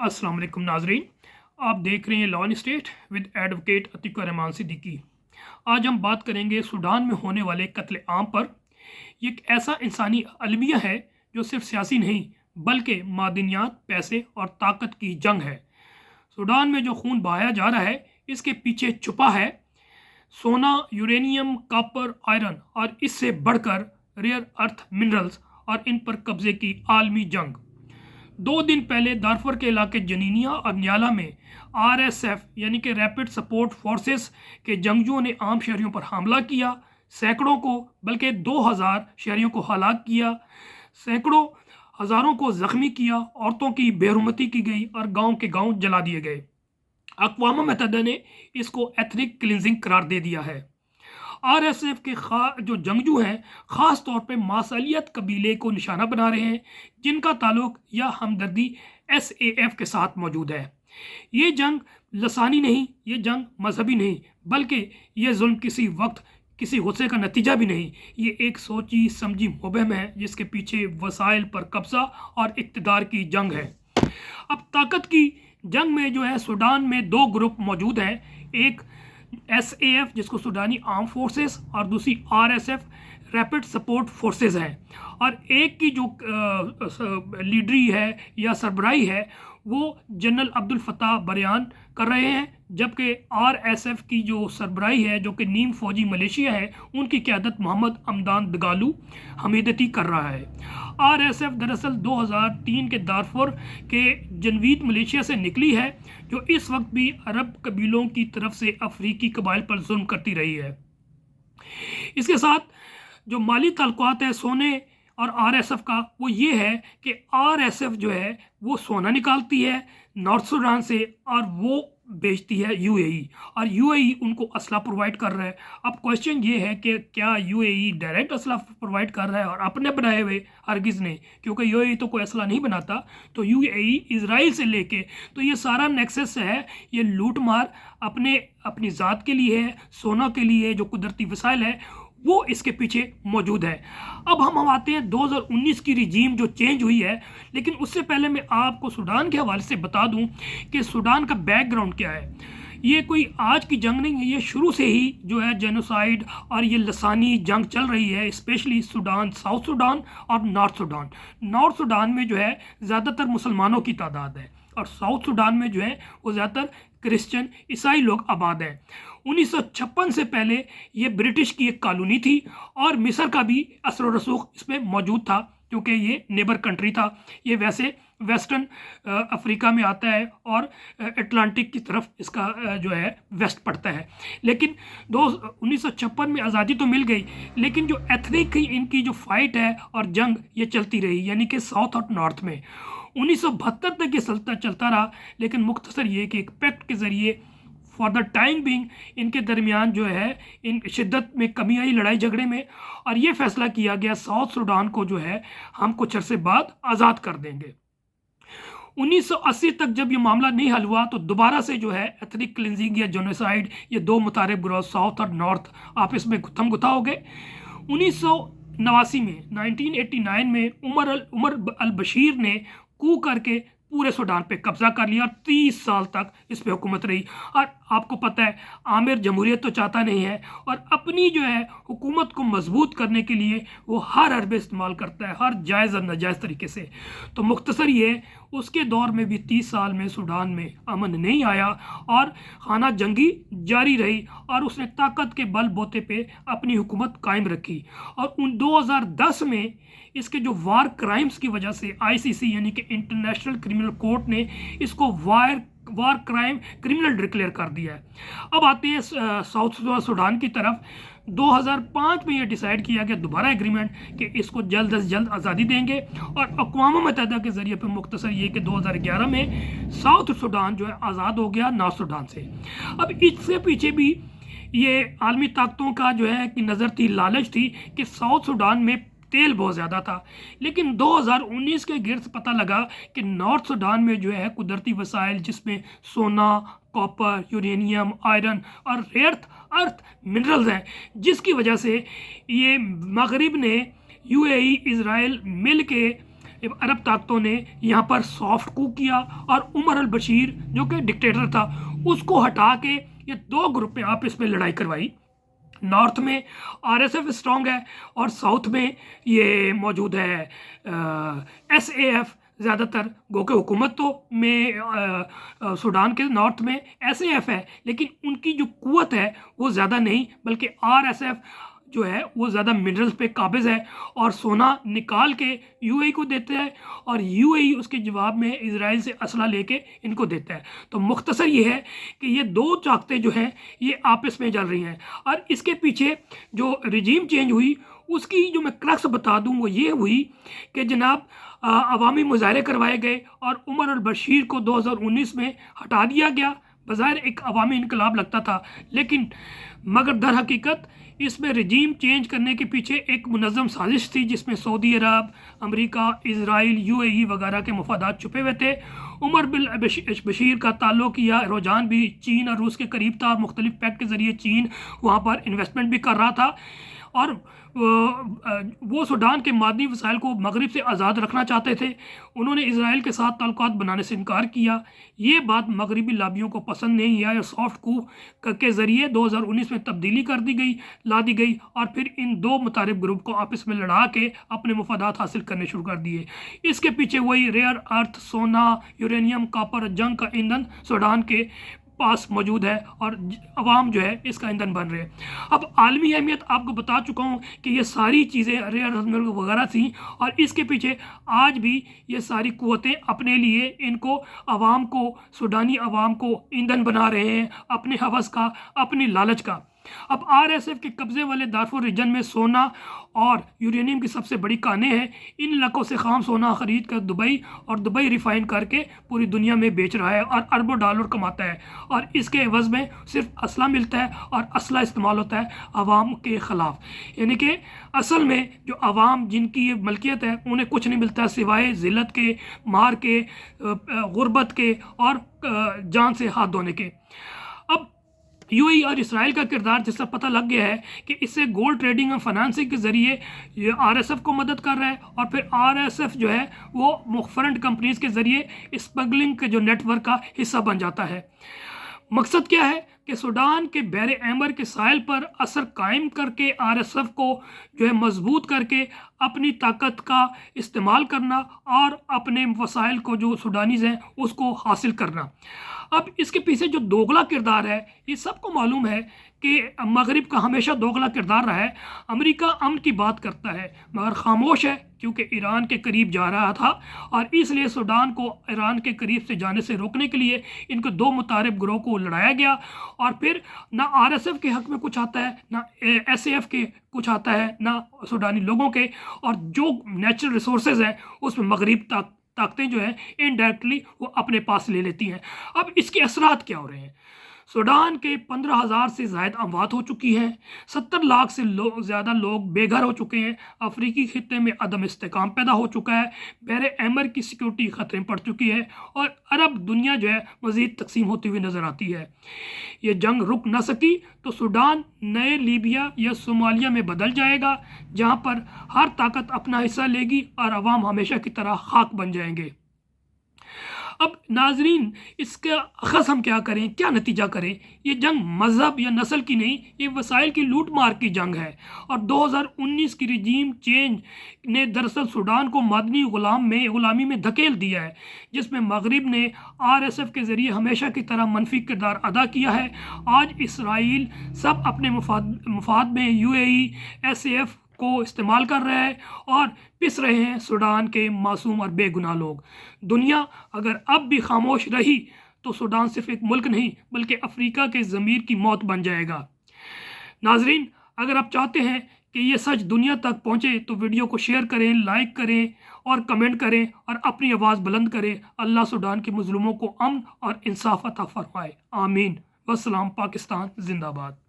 अस्सलाम वालेकुम नाजरीन, आप देख रहे हैं law in state with advocate Atiqur Rahman Siddiqui. आज हम बात करेंगे सूडान में होने वाले कत्ल आम पर। ये एक ऐसा इंसानी अलमिया है जो सिर्फ सियासी नहीं बल्कि मादनियात, पैसे और ताकत की जंग है। सूडान में जो खून बहाया जा रहा है इसके पीछे छुपा है सोना, यूरेनियम, कॉपर, आयरन और इससे बढ़कर रेयर अर्थ मिनरल्स और इन पर कब्जे की आलमी जंग। 2 दिन पहले दारफुर के इलाके जनीनिया और न्याला में आरएसएफ यानी कि रैपिड सपोर्ट फोर्सेस के जंगजुओं ने आम शहरियों पर हमला किया। सैकड़ों को बल्कि 2000 शहरियों को हलाक किया, सैकड़ों हज़ारों को ज़ख्मी किया, औरतों की बेरुमती की गई और गांव के गांव जला दिए गए। अक़वाम मुत्तहिदा ने इसको एथनिक क्लिनजिंग करार दे दिया है। आरएसएफ के जो जंगजू हैं ख़ास तौर पे मासालियत कबीले को निशाना बना रहे हैं जिनका ताल्लुक या हमदर्दी एसएएफ के साथ मौजूद है। ये जंग लसानी नहीं, ये जंग मजहबी नहीं, बल्कि ये जुल्म किसी वक्त किसी गुस्से का नतीजा भी नहीं। ये एक सोची समझी मुहिम है जिसके पीछे वसाइल पर कब्जा और इक़्तिदार की जंग है। अब ताकत की जंग में जो है सूडान में 2 ग्रुप मौजूद हैं, एक एसएएफ जिसको सूडानी आर्म फोर्सेस और दूसरी आरएसएफ रैपिड सपोर्ट फोर्सेस हैं। और एक की जो लीडरी है या सरबराही है वो जनरल अब्दुल फताह बरयान कर रहे हैं, जबकि आरएसएफ की जो सरबराही है जो कि नीम फौजी मलेशिया है उनकी क़यादत मोहम्मद अमदान दगालू हमीदती कर रहा है। आरएसएफ दरअसल 2003 के दारफुर के जनवीद मलेशिया से निकली है जो इस वक्त भी अरब कबीलों की तरफ से अफ्रीकी कबाइल पर जुल्म करती रही है। इसके साथ जो माली ताल्लुकात है सोने और आरएसएफ का वो ये है कि आरएसएफ जो है वो सोना निकालती है नॉर्थ सूडान से और वो बेचती है यूएई, और यूएई उनको असला प्रोवाइड कर रहा है। अब क्वेश्चन ये है कि क्या यूएई डायरेक्ट असला प्रोवाइड कर रहा है और अपने बनाए हुए, हरगिज़ नहीं, क्योंकि यूएई तो कोई असला नहीं बनाता। तो यूएई इजराइल से लेके तो ये सारा नेक्सस है, ये लूट मार अपनी ज़ात के लिए है, सोना के लिए जो कुदरती वसाइल है वो इसके पीछे मौजूद है। अब हम आते हैं 2019 की रिजीम जो चेंज हुई है, लेकिन उससे पहले मैं आपको सूडान के हवाले से बता दूं कि सूडान का बैकग्राउंड क्या है। ये कोई आज की जंग नहीं है, ये शुरू से ही जो है जेनोसाइड और ये लसानी जंग चल रही है, स्पेशली सूडान, साउथ सूडान और नॉर्थ सूडान। नॉर्थ सूडान में जो है ज़्यादातर मुसलमानों की तादाद है और साउथ सूडान में जो है वो ज़्यादातर क्रिश्चियन ईसाई लोग आबाद हैं। 1956 से पहले ये ब्रिटिश की एक कॉलोनी थी और मिस्र का भी असर व रसूख इसमें मौजूद था क्योंकि ये नेबर कंट्री था। ये वैसे वेस्टर्न अफ्रीका में आता है और अटलांटिक की तरफ इसका जो है वेस्ट पड़ता है। लेकिन 1956 में आज़ादी तो मिल गई, लेकिन जो एथनिक इनकी जो फाइट है और जंग ये चलती रही, यानी कि साउथ और नॉर्थ में 1972 तक ये चलता रहा। लेकिन मुख्तसर ये कि एक पैक्ट के ज़रिए फॉर द टाइम बिंग इनके दरमियान जो है इन शिद्दत में कमी आई लड़ाई झगड़े में, और ये फैसला किया गया साउथ सूडान को जो है हम कुछ अरसे बाद आज़ाद कर देंगे। 1980 तक जब ये मामला नहीं हल हुआ तो दोबारा से जो है एथनिक क्लिनजिंग या जेनोसाइड, ये 2 मुतारिब ग्रोह साउथ और नॉर्थ आपस में गुत्थम गुत्था हो गए। 1989 में 1989 में उमर अल बशीर ने कू करके पूरे सूडान पे कब्जा कर लिया और 30 साल तक इस पे हुकूमत रही। और आपको पता है आमिर जमहूरियत तो चाहता नहीं है और अपनी जो है हुकूमत को मजबूत करने के लिए वो हर हरबे इस्तेमाल करता है, हर जायज़ और नाजायज़ तरीके से। तो मुख्तसर ये उसके दौर में भी 30 साल में सूडान में अमन नहीं आया और खाना जंगी जारी रही और उसने ताकत के बल बोते पे अपनी हुकूमत कायम रखी। और 2010 में इसके जो वार क्राइम्स की वजह से आईसीसी यानी कि इंटरनेशनल क्रिमिनल कोर्ट ने इसको वार क्राइम क्रिमिनल डिक्लेयर कर दिया है। अब आते हैं साउथ सूडान की तरफ। 2005 में ये डिसाइड किया गया दोबारा एग्रीमेंट कि इसको जल्द से जल्द आज़ादी देंगे, और अक़वाम मुत्तहिदा के ज़रिए पर मुख्तसर ये कि 2011 में साउथ सूडान जो है आज़ाद हो गया नॉर्थ सूडान से। अब इससे पीछे भी ये आलमी ताकतों का जो है कि नज़र थी, लालच थी कि साउथ सूडान में तेल बहुत ज़्यादा था, लेकिन 2019 के गिर्द पता लगा कि नॉर्थ सूडान में जो है कुदरती वसाइल जिसमें सोना, कॉपर, यूरेनियम, आयरन और रेयर अर्थ मिनरल्स हैं, जिसकी वजह से ये मगरिब ने यूएई, इजराइल मिल के अरब ताकतों ने यहाँ पर सॉफ्ट कू किया और उमर अल बशीर जो कि डिक्टेटर था उसको हटा के ये दो ग्रुप में आपस में लड़ाई करवाई। नॉर्थ में आरएसएफ स्ट्रांग है और साउथ में ये मौजूद है एसएएफ ज़्यादातर। गो के हुकूमत तो में सूडान के नॉर्थ में एसएएफ है, लेकिन उनकी जो कुव्वत है वो ज़्यादा नहीं, बल्कि आरएसएफ जो है वो ज़्यादा मिनरल्स पे काबिज़ है और सोना निकाल के यूएई को देते हैं और यूएई उसके जवाब में इजराइल से असला लेके इनको देता है। तो मुख्तसर ये है कि ये दो ताकतें जो हैं ये आपस में चल रही हैं और इसके पीछे जो रिजीम चेंज हुई उसकी जो मैं क्रक्स बता दूं वो ये हुई कि जनाब अवामी मुजाहरे करवाए गए और उमर अल बशीर को 2019 में हटा दिया गया। बज़ाहिर एक अवामी इनकलाब लगता था, लेकिन मगर दर हकीकत इसमें रजीम चेंज करने के पीछे एक मुनज़्ज़म साजिश थी जिसमें सऊदी अरब, अमेरिका, इजराइल, यूएई वगैरह के मफादात छुपे हुए थे। उमर बिन बशीर का ताल्लुक या रुझान भी चीन और रूस के करीब था। मुख्तलिफ पैक्ट के ज़रिए चीन वहाँ पर इन्वेस्टमेंट भी कर रहा था और वो सूडान के मादनी वसाइल को मगरिब से आज़ाद रखना चाहते थे। उन्होंने इजराइल के साथ ताल्लुकात बनाने से इनकार किया। ये बात मगरबी लाबियों को पसंद नहीं आया। सॉफ्ट कू के ज़रिए 2019 में तब्दीली कर दी गई, ला दी गई और फिर इन दो मुतारिब ग्रुप को आपस में लड़ा के अपने मफादात हासिल करने शुरू कर दिए। इसके पीछे वही रेयर अर्थ, सोना, यूरेनियम, कॉपर, जंग का ईंधन सूडान के पास मौजूद है और अवाम जो है इसका ईंधन बन रहे हैं। अब आलमी अहमियत आपको बता चुका हूँ कि ये सारी चीज़ें रेयर अर्थ वगैरह थी और इसके पीछे आज भी ये सारी कुव्वतें अपने लिए इनको अवाम को, सूडानी अवाम को ईंधन बना रहे हैं अपने हवस का, अपनी लालच का। अब आरएसएफ के कब्जे वाले दारफुर रीजन में सोना और यूरेनियम की सबसे बड़ी कानें हैं। इन इलाकों से खाम सोना खरीद कर दुबई रिफाइन करके पूरी दुनिया में बेच रहा है और अरबों डॉलर कमाता है और इसके एवज में सिर्फ असला मिलता है और असला इस्तेमाल होता है अवाम के ख़िलाफ़। यानी कि असल में जो अवाम जिनकी ये मलकियत है उन्हें कुछ नहीं मिलता सिवाय ज़िल्लत के, मार के, गुर्बत के और जान से हाथ धोने के। अब यूएई और इसराइल का किरदार जिसका पता लग गया है कि इससे गोल्ड ट्रेडिंग और फाइनेंसिंग के ज़रिए ये आरएसएफ को मदद कर रहा है और फिर आरएसएफ जो है वो मुख्तलिफ कंपनीज़ के ज़रिए स्मगलिंग के जो नेटवर्क का हिस्सा बन जाता है। मकसद क्या है कि सूडान के बहरे अहमर के साहिल पर असर कायम करके आरएसएफ को जो है मजबूत करके अपनी ताकत का इस्तेमाल करना और अपने वसाइल को जो सूडानीज़ हैं उसको हासिल करना। अब इसके पीछे जो दोगला किरदार है ये सबको मालूम है कि मगरिब का हमेशा दोगला किरदार रहा है। अमेरिका अमन की बात करता है मगर खामोश है क्योंकि ईरान के करीब जा रहा था और इसलिए सूडान को ईरान के करीब से जाने से रोकने के लिए इनको दो मुतारिब ग्रोह को लड़ाया गया और फिर ना आरएसएफ के हक में कुछ आता है, ना एसएएफ के कुछ आता है, ना सूडानी लोगों के, और जो नेचुरल रिसोर्सेज हैं उसमें मगरिब ताकतें जो हैं इनडायरेक्टली वो अपने पास ले लेती हैं। अब इसके असरात क्या हो रहे हैं? सूडान के 15,000 से ज़ायद अमवात हो चुकी हैं, 70 लाख से ज़्यादा लोग बेघर हो चुके हैं, अफ्रीकी खित्ते में अदम इस्तेकाम पैदा हो चुका है, बहरे अहमर की सिक्योरिटी ख़तरे में पड़ चुकी है और अरब दुनिया जो है मज़ीद तकसीम होती हुई नज़र आती है। ये जंग रुक ना सकी तो सूडान नए लीबिया या सोमालिया में बदल जाएगा जहाँ पर हर ताकत अपना हिस्सा लेगी और अवाम हमेशा की तरह खाक बन जाएंगे। अब नाजरीन इसका अखज़ हम क्या करें, क्या नतीजा करें? ये जंग मज़हब या नस्ल की नहीं, ये वसाइल की लूट मार की जंग है और 2019 की रिजीम चेंज ने दरअसल सूडान को मदनी ग़ुलामी में धकेल दिया है जिसमें मगरिब ने आरएसएफ के ज़रिए हमेशा की तरह मनफी किरदार अदा किया है। आज इसराइल सब अपने मुफाद में यूएई, एसएएफ को इस्तेमाल कर रहे हैं और पिस रहे हैं सूडान के मासूम और बेगुनाह लोग। दुनिया अगर अब भी खामोश रही तो सूडान सिर्फ एक मुल्क नहीं बल्कि अफ्रीका के ज़मीर की मौत बन जाएगा। नाजरीन, अगर आप चाहते हैं कि ये सच दुनिया तक पहुँचे तो वीडियो को शेयर करें, लाइक करें और कमेंट करें और अपनी आवाज़ बुलंद करें। अल्लाह सूडान के मज़लूमों को अमन और इंसाफ अता फरमाए। आमीन। वस्सलाम। पाकिस्तान जिंदाबाद।